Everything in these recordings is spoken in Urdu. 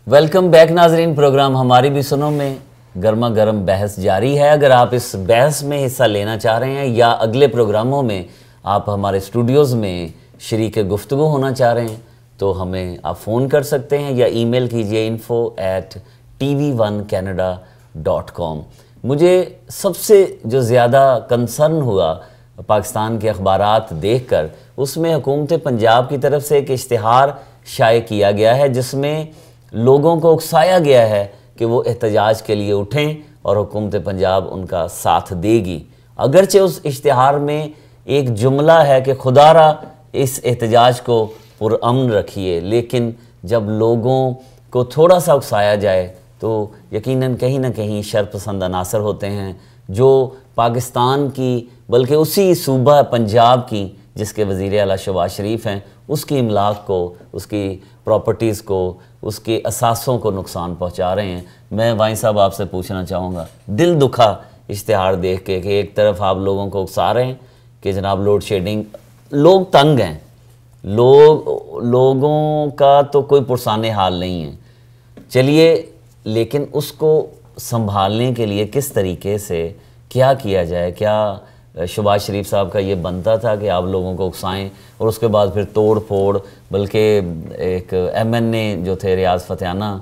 ویلکم بیک ناظرین، پروگرام ہماری بھی سنو میں گرما گرم بحث جاری ہے۔ اگر آپ اس بحث میں حصہ لینا چاہ رہے ہیں یا اگلے پروگراموں میں آپ ہمارے اسٹوڈیوز میں شریک گفتگو ہونا چاہ رہے ہیں تو ہمیں آپ فون کر سکتے ہیں یا ای میل کیجئے info@tv1canada.com۔ مجھے سب سے جو زیادہ کنسرن ہوا پاکستان کے اخبارات دیکھ کر، اس میں حکومت پنجاب کی طرف سے ایک اشتہار شائع کیا گیا ہے جس میں لوگوں کو اکسایا گیا ہے کہ وہ احتجاج کے لیے اٹھیں اور حکومت پنجاب ان کا ساتھ دے گی۔ اگرچہ اس اشتہار میں ایک جملہ ہے کہ خدا را اس احتجاج کو پرامن رکھیے، لیکن جب لوگوں کو تھوڑا سا اکسایا جائے تو یقیناً کہیں نہ کہیں شرپسند عناصر ہوتے ہیں جو پاکستان کی بلکہ اسی صوبہ پنجاب کی جس کے وزیر اعلیٰ شہباز شریف ہیں، اس کی املاک کو، اس کی پراپرٹیز کو، اس کے اثاثوں کو نقصان پہنچا رہے ہیں۔ میں وائن صاحب آپ سے پوچھنا چاہوں گا، دل دکھا اشتہار دیکھ کے کہ ایک طرف آپ لوگوں کو اکسا رہے ہیں کہ جناب لوڈ شیڈنگ، لوگ تنگ ہیں، لوگوں کا تو کوئی پرسان حال نہیں ہے، چلیے، لیکن اس کو سنبھالنے کے لیے کس طریقے سے کیا کیا جائے؟ کیا شہباز شریف صاحب کا یہ بنتا تھا کہ آپ لوگوں کو اکسائیں اور اس کے بعد پھر توڑ پھوڑ، بلکہ ایک ایم این اے جو تھے ریاض فتحانہ،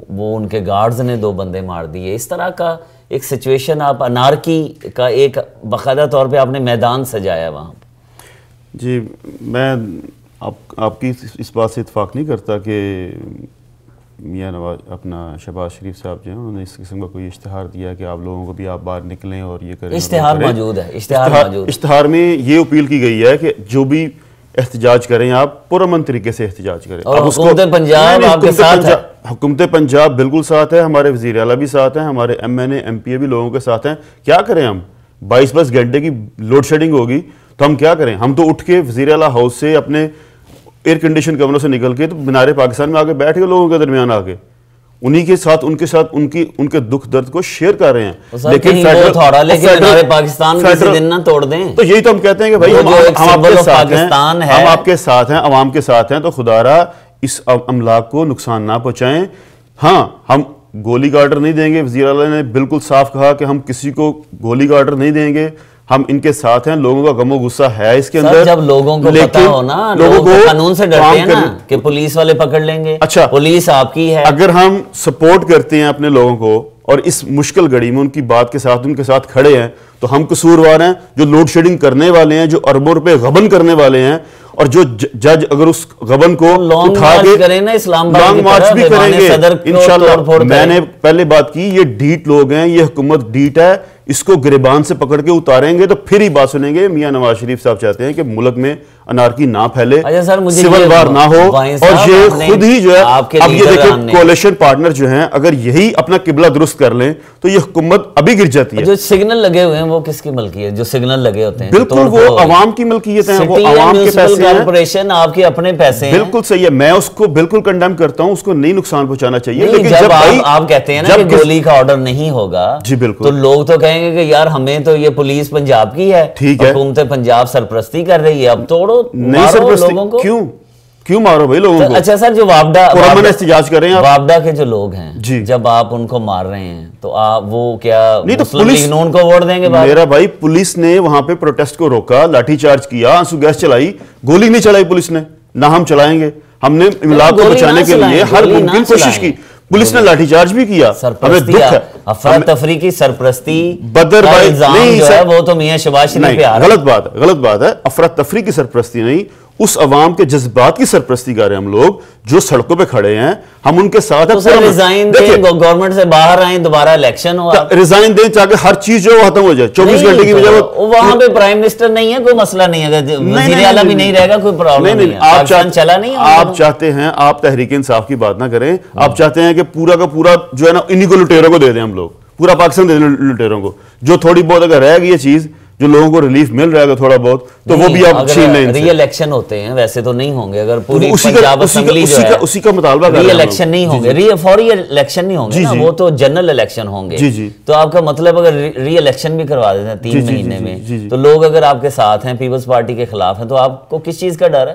وہ ان کے گارڈز نے 2 بندے مار دیے، اس طرح کا ایک سچویشن، آپ انارکی کا ایک باقاعدہ طور پہ آپ نے میدان سجایا وہاں؟ جی، میں آپ کی اس بات سے اتفاق نہیں کرتا کہ میاں نواز اپنا شہباز شریف صاحب جو ہیں انہوں نے اس قسم کا کوئی اشتہار دیا کہ آپ لوگوں کو بھی آپ باہر نکلیں اور یہ کریں۔ اشتہار موجود ہے، اشتہار میں یہ اپیل کی گئی ہے کہ جو بھی احتجاج کریں آپ پرامن طریقے سے احتجاج کریں۔ اور حکومت پنجاب آپ کے ساتھ ہے؟ حکومت پنجاب بالکل ساتھ ہے، ہمارے وزیر اعلیٰ بھی ساتھ ہیں، ہمارے M N A M P A بھی لوگوں کے ساتھ ہیں۔ کیا کریں ہم؟ 22 گھنٹے کی لوڈ شیڈنگ ہوگی تو ہم کیا کریں؟ ہم تو اٹھ کے وزیر اعلیٰ ہاؤس سے اپنے ایئر کنڈیشن کمروں سے نکل کے تو مینار پاکستان میں آگے بیٹھ کے لوگوں کے درمیان آگے انہی کے ساتھ ان کے دکھ درد کو شیئر کر رہے ہیں۔ لیکن مینار پاکستان کسی دن نہ توڑ دیں۔ تو یہی تو ہم کہتے ہیں کہ بھائی ہم آپ کے ساتھ ہیں، ہم آپ کے ساتھ ہیں، عوام کے ساتھ ہیں، تو خدا را اس املاک کو نقصان نہ پہنچائیں۔ ہاں، ہم گولی کا آرڈر نہیں دیں گے، وزیر اعلیٰ نے بالکل صاف کہا کہ ہم کسی کو گولی کا آرڈر نہیں دیں گے، ہم ان کے ساتھ ہیں۔ لوگوں کا غم و غصہ ہے اس کے اندر، جب لوگوں کو پتہ ہو نا، لوگوں کو قانون سے ڈرتے ہیں نا کہ پولیس والے پکڑ لیں گے، اچھا پولیس آپ کی ہے۔ اگر ہم سپورٹ کرتے ہیں اپنے لوگوں کو اور اس مشکل گھڑی میں ان کی بات کے ساتھ ان کے ساتھ کھڑے ہیں تو ہم قصوروار ہیں؟ جو لوڈ شیڈنگ کرنے والے ہیں، جو اربوں روپے غبن کرنے والے ہیں، اور جو جج اگر اس غبن کو اٹھا کے لانگ مارچ بھی کریں گے انشاءاللہ۔ میں نے پہلے بات کی، یہ ڈیٹ لوگ ہیں، یہ حکومت ڈیٹ ہے، اس کو گریبان سے پکڑ کے اتاریں گے تو پھر ہی بات سنیں گے۔ میاں نواز شریف صاحب چاہتے ہیں کہ ملک میں انارکی نہ پھیلے، سول وار نہ ہو، اور یہ خود ہی جو ہے اب یہ دیکھیں کولیشن پارٹنر جو ہیں اگر یہی اپنا قبلہ درست کر لیں تو یہ حکومت ابھی گر جاتی ہے۔ جو سگنل لگے ہوئے ہیں وہ کس کی ملکیت؟ جو سگنل لگے ہوتے ہیں بالکل وہ عوام کی ملکیت ہیں، وہ عوام کے پیسے ہیں، کارپوریشن آپ کے اپنے پیسے ہیں۔ بالکل صحیح ہے، میں اس کو بالکل کنڈیم کرتا ہوں، اس کو نہیں نقصان پہنچانا چاہیے۔ لیکن جب آپ کہتے ہیں نا کہ گولی کا آرڈر نہیں ہوگا تو لوگ تو کہیں گے کہ یار ہمیں تو یہ پولیس پنجاب کی ہے، حکومت پنجاب سرپرستی کر رہی ہے، اب توڑو، مارو لوگوں کو۔ کیوں مارو بھائی لوگوں کو؟ اچھا سر، جو احتجاج کر رہے ہیں وابڈا کے جو لوگ ہیں، جب آپ ان کو مار رہے ہیں تو آپ وہ کیا مسلم لیگ نون کو ووٹ دیں گے؟ میرا بھائی، پولیس نے وہاں پہ پروٹیسٹ کو روکا، لاٹھی چارج کیا، آنسو گیس چلائی، گولی نہیں چلائی پولیس نے، نہ ہم چلائیں گے۔ ہم نے املاک کو بچانے کے لیے ہر ممکن کوشش کی، پولیس نے لاٹھی چارج بھی کیا۔ ہمیں دکھ ہے، افراتفری کی سرپرستی بدر بھائی نہیں ہے، وہ تو میاں شہباز شریف پہ آ رہا ہے۔ غلط بات ہے، افراتفری کی سرپرستی نہیں، اس عوام کے جذبات کی سرپرستی کر رہے ہیں ہم لوگ جو سڑکوں پہ کھڑے ہیں، ہم ان کے ساتھ ہیں۔ ریزائن دیں، گورنمنٹ سے باہر آئیں، دوبارہ الیکشن ہو، ریزائن دیں تاکہ ہر چیز جو ختم ہو جائے۔ 24 گھنٹے کی بجائے وہاں پہ پرائم منسٹر نہیں ہے، کوئی مسئلہ نہیں ہے، وزیر اعلیٰ بھی نہیں رہے گا، کوئی پرابلم نہیں ہے، چلا نہیں ہے۔ آپ چاہتے ہیں، آپ تحریک انصاف کی بات نہ کریں، آپ چاہتے ہیں کہ پورا کا پورا جو ہے نا انہی کو لٹیروں کو دے دیں، ہم لوگ پورا پاکستان دے دیں لٹیروں کو، جو تھوڑی بہت اگر رہ گئی یہ چیز، جو لوگوں کو ریلیف مل رہا ہے تھوڑا بہت، تو وہ بھی آپ چھین لیں۔ ری الیکشن ہوتے ہیں، ویسے تو نہیں ہوں گے، اگر پوری پنجاب اسمبلی جو ہے اسی کا مطالبہ ری الیکشن نہیں ہوں گے، فوری الیکشن نہیں ہوں گے نا، وہ تو جنرل الیکشن ہوں گے۔ تو آپ کا مطلب اگر ری الیکشن بھی کروا دیتے ہیں 3 مہینے میں، تو لوگ اگر آپ کے ساتھ ہیں، پیپلز پارٹی کے خلاف ہیں، تو آپ کو کس چیز کا ڈر ہے؟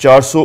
400